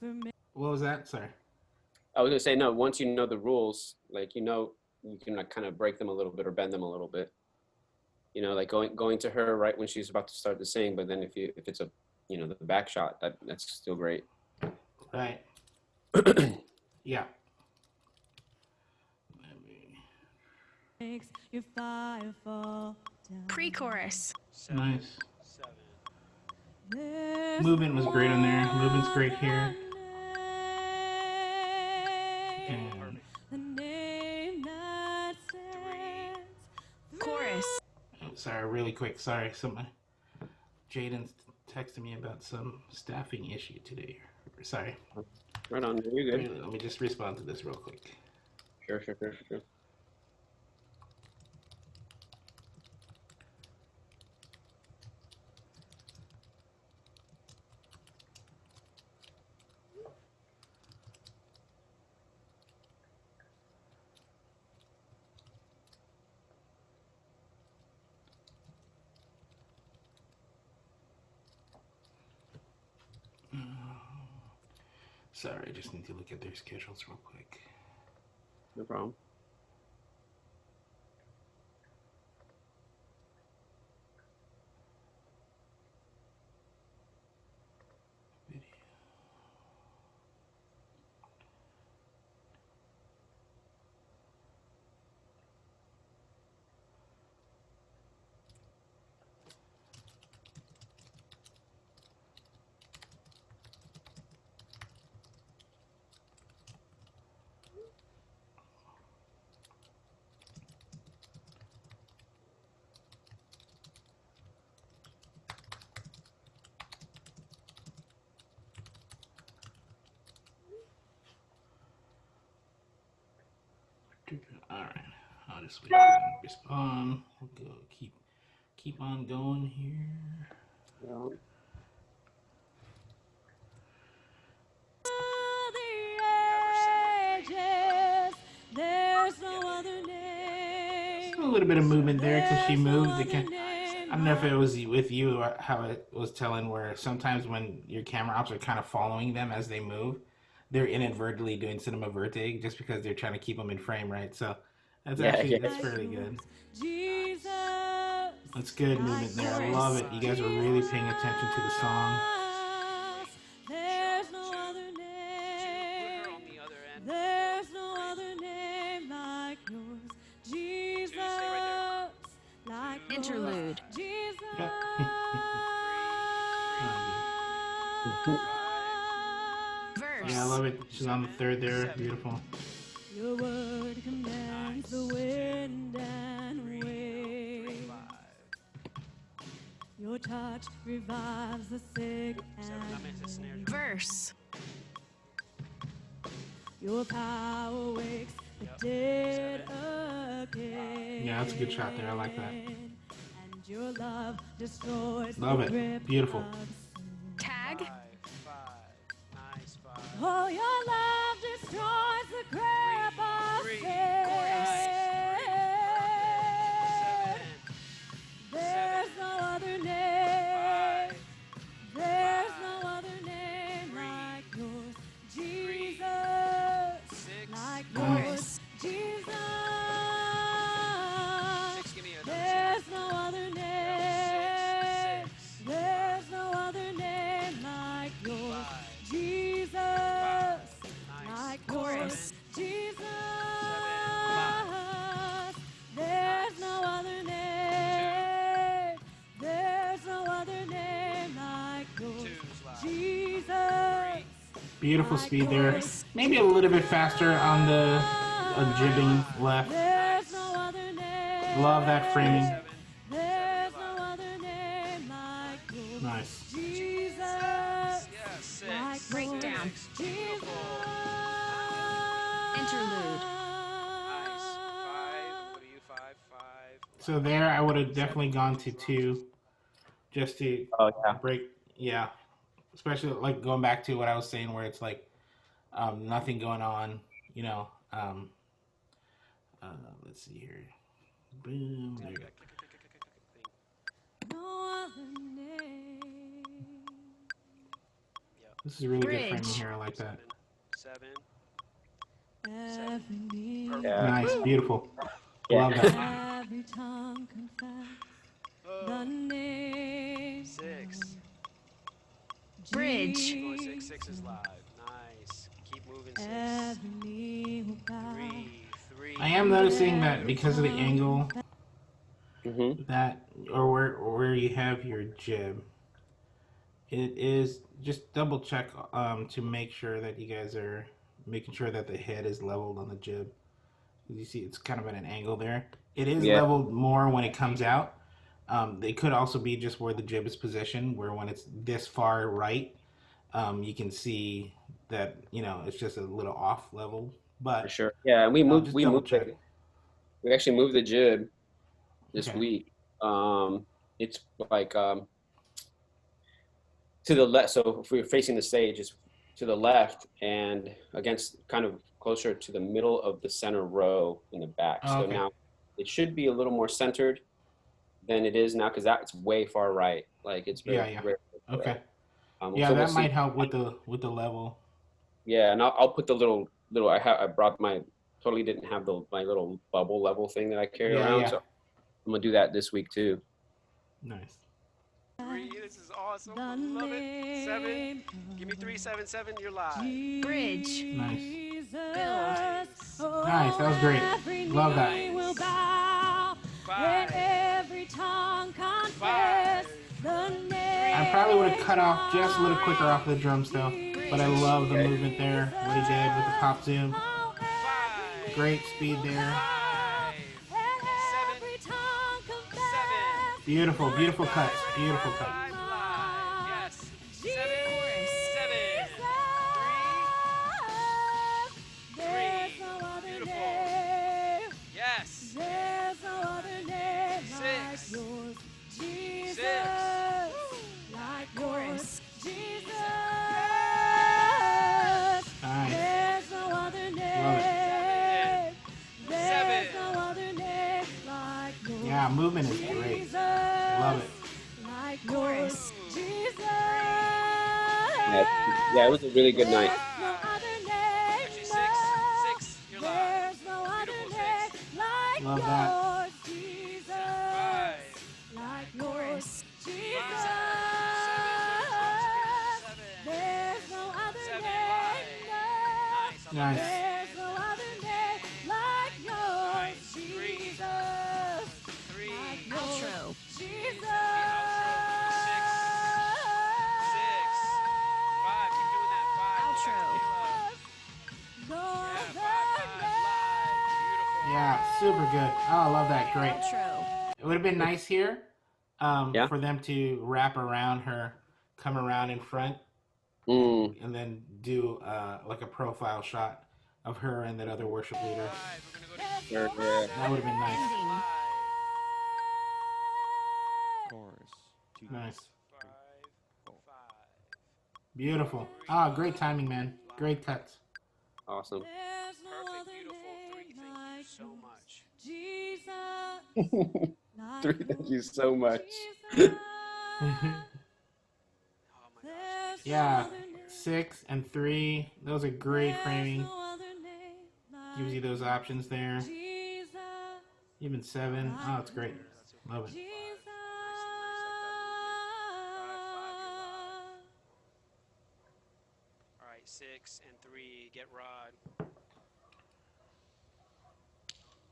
button. what was that? Sorry. I was gonna say no. Once you know the rules, like you can like kind of break them a little bit or bend them a little bit. Like going to her right when she's about to start to sing. But then if it's a the back shot, that's still great. Right. Yeah. Pre-chorus. 7. Nice. 7. Movement was great on there. Movement's great here. And Perfect. 3. Chorus. oh, sorry, really quick. Sorry, Jaden's texting me about some staffing issue today. Sorry. Right on. You're good. Let me just respond to this real quick. Sure. Sure. Sure. Sure. Sorry, I just need to look at their schedules real quick. No problem. Video. All right, I'll just wait for them to respond. We'll go keep on going here. Yeah. We have our center 3. A little bit of movement there because she moved. Nice. I don't know if it was with you or how it was telling where sometimes when your camera ops are kind of following them as they move, they're inadvertently doing cinema vertig just because they're trying to keep them in frame, right? So Yeah. Yeah. that's fairly good. Nice. That's good movement there. I love it. You guys are really paying attention to the song. Sharp. To put her on the other end of the grid. 2, stay right there. 2, Interlude. 5. Yeah. 3, 3, Oh, 5. Verse. Yeah, I love it. She's on the third there. Beautiful. Your word commands the wind and waves. Your touch revives the sick and Verse. your power wakes the dead again. Yeah, that's a good shot there. I like that. And your love destroys Love the it. grip Beautiful. of sin. Tag. Oh, your love destroys the grip of sin. There's no other name. There's no other name like yours, Jesus. Like yours, Jesus. There's no other name. There's no other name like yours, Jesus. Like yours, Jesus. There's no other name. There's no other name like yours, Jesus. Beautiful speed there. Maybe a little bit faster on the jibbing left. There's no other name. Love that framing. There's no other name like yours, Nice. Jesus. Like Breakdown. yours, Jesus. Interlude. So there, I would have definitely gone to 2, just to Oh yeah. break. Yeah, especially like going back to what I was saying, where it's like nothing going on. You know. Let's see here. Boom. There you go. No other name. This is really good framing Bridge. here. I like that. Every knee, Yeah. Nice, beautiful. Yeah. Love that. every tongue confess the name. Bridge. Jesus. Is live. Nice. Keep moving. Every knee will bow. Three. I am noticing that because of the angle Mm-hmm. that, or where you have your jib, it is just double check to make sure that you guys are making sure that the head is leveled on the jib. You see, it's kind of at an angle there. It is Yeah. leveled more when it comes out. They could also be just where the jib is positioned, where when it's this far right, you can see that it's just a little off level. But For sure. Yeah, and we moved. just We double moved. check. We actually moved the jib this Okay. week. It's like to the left. So if we were facing the stage, it's to the left and against kind of closer to the middle of the center row in the back. Oh, So okay. now it should be a little more centered than it is now because that's way far right. Like it's very, Yeah. very Okay. right. Yeah, so that we'll might see. help with the level. Yeah, and I'll put the little. I brought my totally didn't have my little bubble level thing that I carry Yeah, around. yeah. So I'm gonna do that this week too. Nice. This is awesome. The Love it. 7. name Give me 3, 7, 7. You're live. Bridge. Nice. Oh, Nice, that was great. every Love that. knee will bow, and 5. every tongue confess the name. I probably would have cut off just a little quicker off the drums though, but I love the movement there. What he did with the pop zoom. Oh, every 5. Great speed there. 5. and every tongue confess. Beautiful, beautiful cuts. Beautiful cuts. Live. Yes. 7. 7. There's no other Beautiful. name. Yes. There's no other name like 6. yours, Jesus. 6. Like yours, Chorus. Jesus. Nice. There's no other Love name. There's 7. no other name like yours. Yeah, movement is great. Jesus. Love it. Like Chorus. yours, Jesus. Yeah, it was a really good night. There's no other name. Actually, 6. no. 6. You're live. There's no other Beautiful name 6. like Love that. yours, Jesus. 5. Like Chorus. yours, Jesus. 7. There's no other 7. name. no. Nice. There's no other name like yours, Nice. 3. Jesus. 3. Like yours, Outro. Jesus. 6. 5. Keep doing that. 5. Outro. Super good. Oh, I love that. Great. Outro. It would have been nice here Yeah. for them to wrap around her, come around in front, and then do like a profile shot of her and that other worship leader. Sure, yeah. That would have been nice. Ending. Chorus. Two. Nice. 5, 5. Beautiful. Ah, great timing, man. Great cuts. Awesome. There's no Perfect, other beautiful. 3, name thank you like so yours. much. Jesus, like 3, thank you yours. so much. Jesus, Oh my gosh. there's no Yeah, other name. 6 and 3. Those are great There's framing. no other name like Gives you those options there. Jesus, Even 7. Oh, it's great. Love it. Jesus. All right, 6 and 3. Get Rod.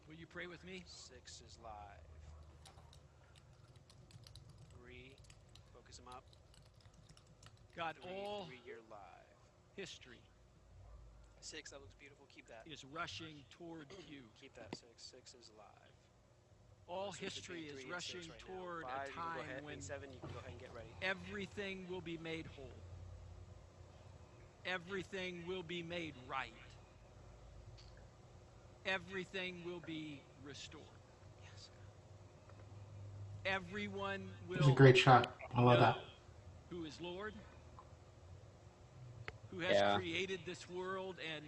Will you pray with me? 6 is live. 3. Focus him up. God, 3, all 3, you're live. history 6, that looks beautiful. Keep that. is rushing toward you. Keep that 6. 6 is live. All Switch history between is 3 and 6 rushing right toward now. 5, a you can go time ahead. when And 7, you can go ahead and get ready. everything will be made whole. Everything will be made right. Everything will be restored. Yes. Everyone It's a will great shot. I love know that. who is Lord, who has Yeah. created this world, and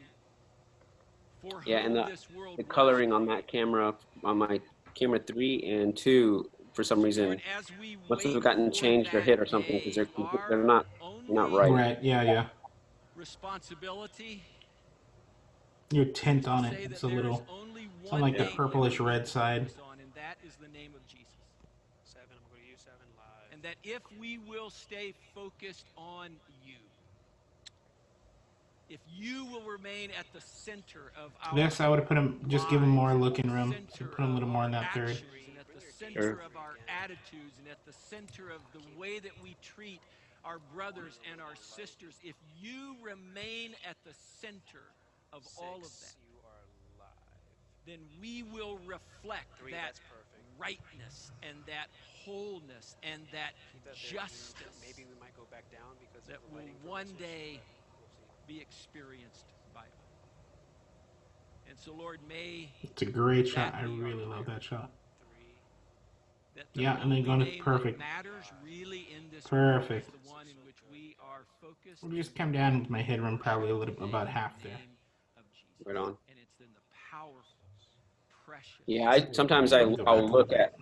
for Yeah, whom and this world the was coloring on created. that camera, on my camera 3 and 2, for some reason, Lord, as we must have wait gotten for changed or that hit or something because day, they're our not only right. Right, yeah. responsibility Your is tint to on it. say It's that a there is little, only something one like the name purplish that we red need to side. focus on, and that is the name of Jesus. 7, I'm going to use 7 live. And that if we will stay focused on you, if you will remain at the center of our This, I would have put him, just give him more lives, looking at the room. center Put him a of little more our in that third. actions, and at the center Sure. of our attitudes, and at the center of the way that we treat our brothers and our sisters, if you remain at the center of all of 6, that, you are live. then we will reflect 3, that that's perfect. rightness and that wholeness and that Keep that there. justice Maybe we might go back down because that of the will lighting one purposes. day We'll see. be experienced by all. And so, Lord, may It's a great shot. that I be our really love prayer. that shot. 3. That the Yeah, and then only going to name perfect. that matters really in this Perfect. world is the one in which we are focused. We'll just and come down with my headroom probably a little, today about in half the there. name of Jesus. Right on. And it's in the powerful, precious. Yeah, sometimes Go back a I'll little look bit.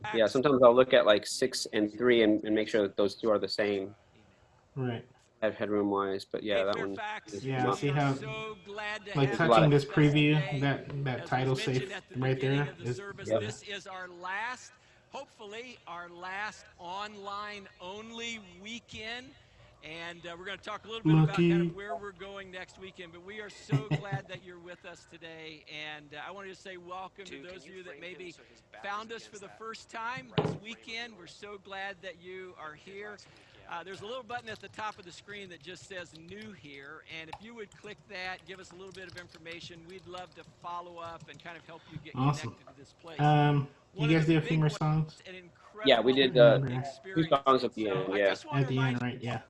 at, yeah, sometimes I'll look at like 6 and 3 and make sure that those two are the same, Amen. Right. headroom wise. But yeah, Hey, that one. Fairfax, Yeah, we see are how, so glad to like have lot you touching of- this with us preview, today. that As title was mentioned safe at the right beginning there of the is, service, Yep. this is our last, hopefully, our last online only weekend. And we're going to talk a little bit about kind Lucky. of where we're going next weekend. But we are so glad that you're with us today. And I wanted to say welcome to those of you that maybe found us for the first time this weekend. We're so glad that you are here. There's a little button at the top of the screen that just says new here. And if you would click that, give us a little bit of information, we'd love to follow up and kind of help you get Awesome. connected to this place. You guys do a few more songs An Yeah, we incredible did 2 experience. songs at the So end. I Yeah, just want at to the remind end, right? Yeah.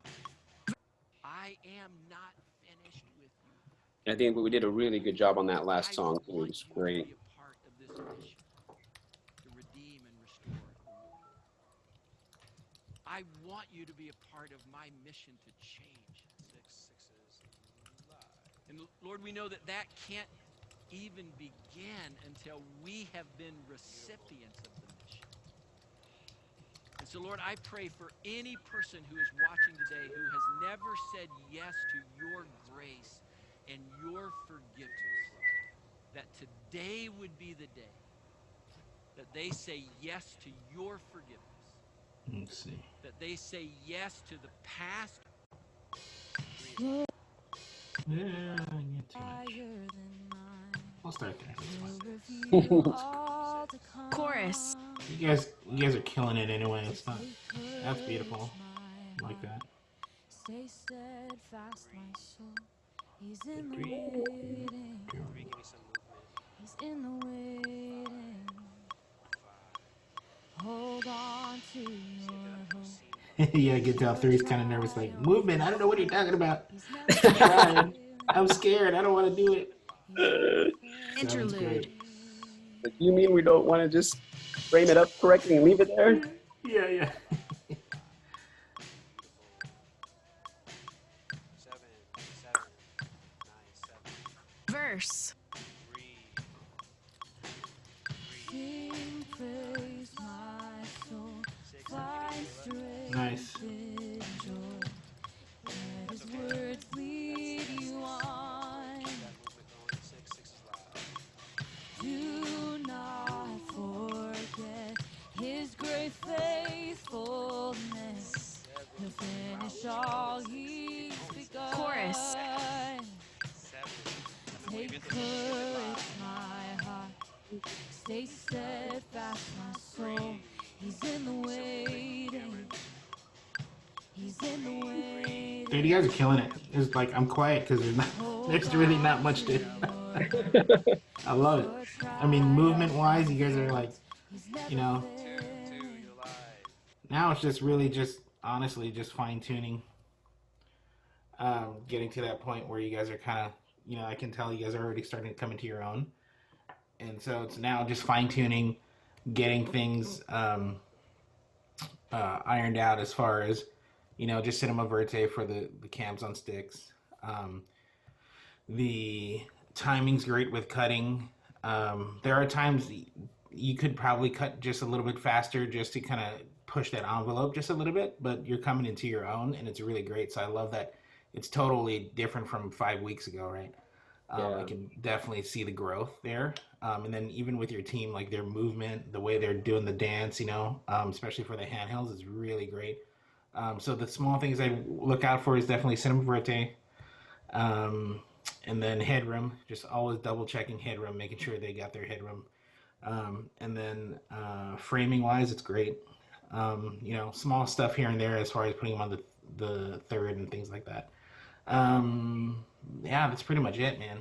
I am not finished with you. I think we did a really good job on that last I song. It want was you great. to be a part of this mission to redeem and restore the world. I want you to be a part of my mission to change. 6 is live. And Lord, we know that that can't even begin until we have been recipients of the mission. And so, Lord, I pray for any person who is watching today who has never said yes to your grace and your forgiveness, that today would be the day that they say yes to your forgiveness, Let's see. that they say yes to the past. Yeah, not too much. Higher than mine. We'll start there. Will reveal all to come. Chorus. You guys are killing it anyway. It's not. That's beautiful. I like that. Stay steadfast, my soul. He's in the 3, waiting. 3, give me some movement. He's in the waiting. Hold on to your hope. Yeah, I can tell Three's kind of nervous. Like, movement. I don't know what you're talking about. He's never I'm trying. failing. I'm scared. I don't want to do it. He's never Sounds Interlude. great. Like, you mean we don't want to just frame it up correctly and leave it there? Yeah, yeah. Seven, seven, nine, seven. Verse. Breathe. Sing praise, my soul. Six. Find strength Nice. in joy. Let his words lead you on. That movement going. Six. Six is loud. Do not forget his great faithfulness. He'll finish all he's begun. Chorus. Seven. Take courage, my heart. Stay steadfast, my soul. He's in the waiting. He's in the waiting. Dude, you guys are killing it. It's like I'm quiet because there's really not much to. I love it. I mean, movement-wise, you guys are like, you know. Two. You're live. Now it's just really just honestly just fine-tuning. Getting to that point where you guys are kind of, you know, I can tell you guys are already starting to come into your own, and so it's now just fine-tuning, getting things ironed out as far as, you know, just cinema verte for the cams on sticks. The timing's great with cutting. There are times you could probably cut just a little bit faster just to kind of push that envelope just a little bit, but you're coming into your own and it's really great. So I love that it's totally different from 5 weeks ago, right? I can definitely see the growth there. And then even with your team, like their movement, the way they're doing the dance, you know, especially for the handhelds is really great. So the small things I look out for is definitely cinema verte. And then headroom, just always double checking headroom, making sure they got their headroom. And then framing wise, it's great. You know, small stuff here and there as far as putting them on the third and things like that. Yeah, that's pretty much it, man.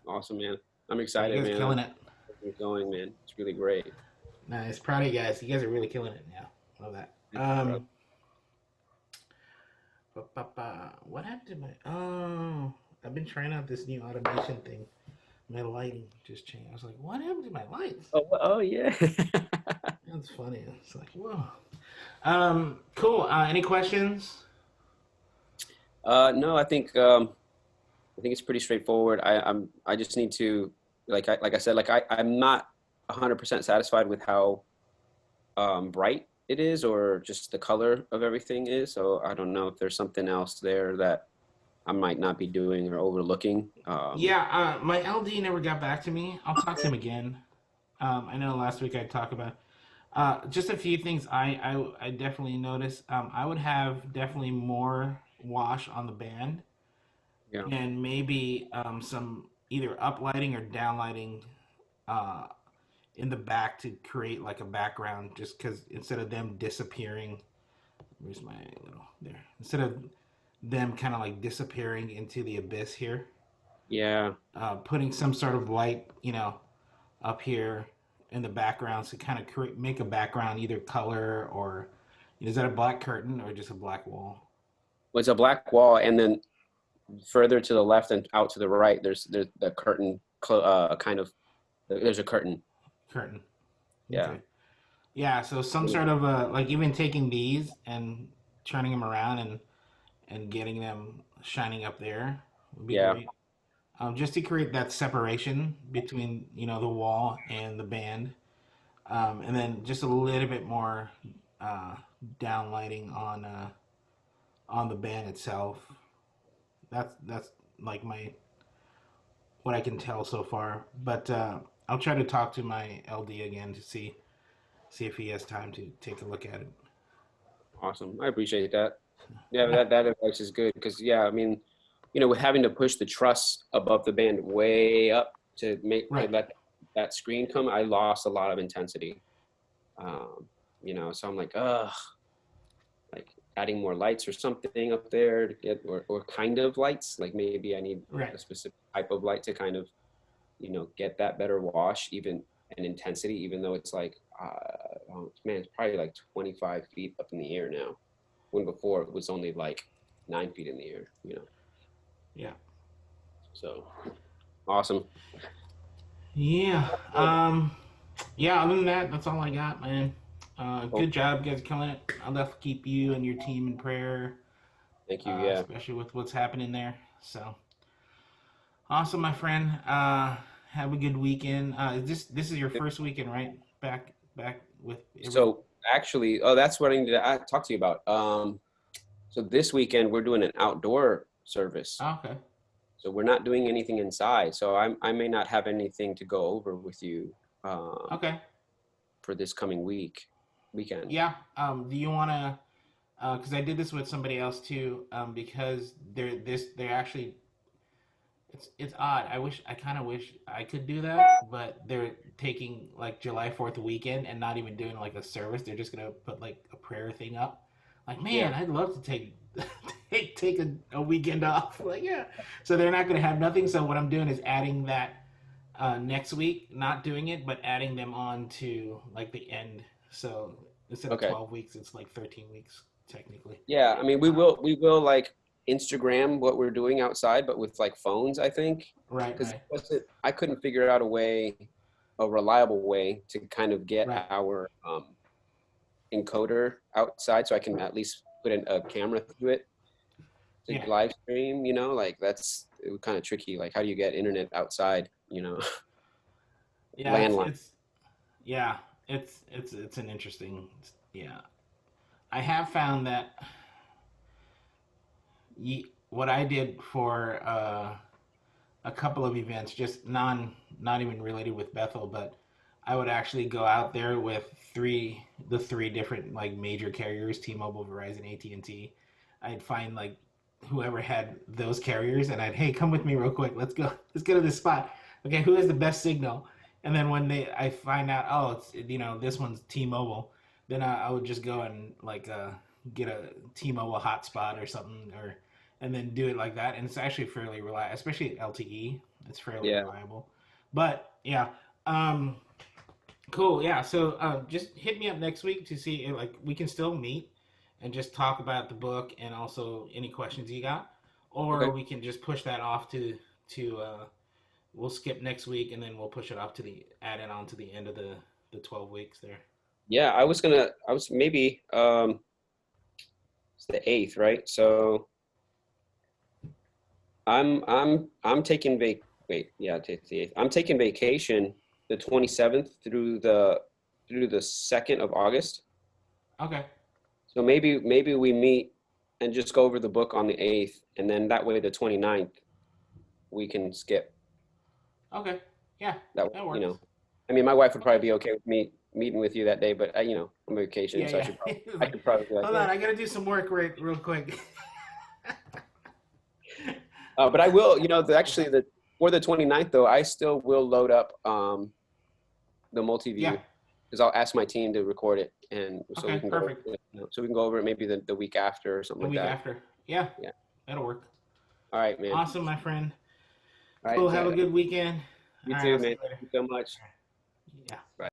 Awesome, man. I'm excited, You guys man. killing it. Keep going, man. It's really great. Nice, proud of you guys. You guys are really killing it now. Love that. What happened to my? Oh, I've been trying out this new automation thing. My lighting just changed. I was like, what happened to my lights? Oh yeah. That's funny. It's like, whoa. Cool. Any questions? No, I think it's pretty straightforward. I just need to, like I said, I'm not 100% satisfied with how bright it is or just the color of everything is. So I don't know if there's something else there that I might not be doing or overlooking. Yeah, my LD never got back to me. I'll talk to him again. I know last week I talked about just a few things I definitely noticed. I would have definitely more wash on the band. Yeah. And maybe some either uplighting or downlighting in the back to create like a background, just because instead of them disappearing, where's my little there? Instead of them kind of like disappearing into the abyss here, Yeah. putting some sort of light, you know, up here in the background to kind of make a background, either color or is that a black curtain or just a black wall? Well, it's a black wall, and then further to the left and out to the right, there's the curtain. Kind of, there's a curtain. Curtain. Yeah. Okay. Yeah. So some sort of like even taking these and turning them around and getting them shining up there would be great. Just to create that separation between, you know, the wall and the band, and then just a little bit more downlighting on the band itself. That's like what I can tell so far. But I'll try to talk to my LD again to see if he has time to take a look at it. Awesome. I appreciate that. Yeah, that advice is good because I mean, you know, with having to push the truss above the band way up to Right. to let that screen come, I lost a lot of intensity. You know, so I'm like, like adding more lights or something up there to get, or kind of lights. Like maybe I need Right. a specific type of light to kind of get that better wash, even and intensity, even though it's like, man, it's probably like 25 feet up in the air now, when before it was only like 9 feet in the air. Yeah. So awesome. Yeah. Yeah, other than that, that's all I got, man. Cool. Good job, you guys are killing it. I'll definitely keep you and your team in prayer, Thank you. Yeah. especially with what's happening there. So awesome, my friend. Have a good weekend. This is your first weekend, right? Back with every. So actually, that's what I need to talk to you about. So this weekend we're doing an outdoor service. Oh, okay. So we're not doing anything inside. So I may not have anything to go over with you Okay. for this coming weekend. Yeah. Do you want to? Because I did this with somebody else too. Because they're actually it's odd. I kind of wish I could do that, but they're taking like July 4th weekend and not even doing like a service. They're just gonna put like a prayer thing up. Like, Yeah. man, I'd love to take take a weekend off. Like, yeah. So they're not gonna have nothing. So what I'm doing is adding that next week, not doing it, but adding them on to like the end. So instead of Okay. 12 weeks, it's like 13 weeks technically. Yeah. I mean, we will like Instagram what we're doing outside, but with like phones, I think, Right. because Right. I couldn't figure out a reliable way to kind of get Right. our encoder outside, so I can at least put in a camera through it to Yeah. live stream. Like it was kind of tricky. Like, how do you get internet outside? Yeah. Landline. It's yeah. It's an interesting. Yeah. I have found that what I did for a couple of events, just not even related with Bethel, but I would actually go out there with the three different like major carriers: T-Mobile, Verizon, AT&T. I'd find like whoever had those carriers, and I'd, hey, come with me real quick. Let's go to this spot. Okay, who has the best signal? And then when I find out, oh, it's this one's T-Mobile, then I would just go and like get a T-Mobile hotspot or something, or and then do it like that. And it's actually fairly reliable, especially LTE. It's fairly Yeah. reliable. But yeah, um, cool. Yeah. So just hit me up next week to see like we can still meet and just talk about the book and also any questions you got, or Okay. we can just push that off to we'll skip next week and then we'll push it off to the add it on to the end of the 12 weeks there. Yeah, I was maybe it's the 8th, right? So I'm taking wait, yeah, it's the 8th. I'm taking vacation the 27th through the 2nd of August. Okay. So maybe we meet and just go over the book on the 8th, and then that way the 29th we can skip. Okay. Yeah. That That works. I mean, my wife would probably Okay. be okay with me meeting with you that day, but I'm on vacation, Yeah, so yeah. It's I like, should probably be like, hold yeah. on, I gotta do some work real quick. But I will, actually for the 29th though, I still will load up the Yeah. Multiview, because I'll ask my team to record it, and so we Okay. can go over Perfect. it, so we can go over it maybe the week after or something The like week that. after. Yeah. Yeah. That'll work. All right, man. Awesome, my friend. All right, Cool. Have a good weekend. you All right. too, I'll see man. you later. Thank you so much. Yeah. Bye.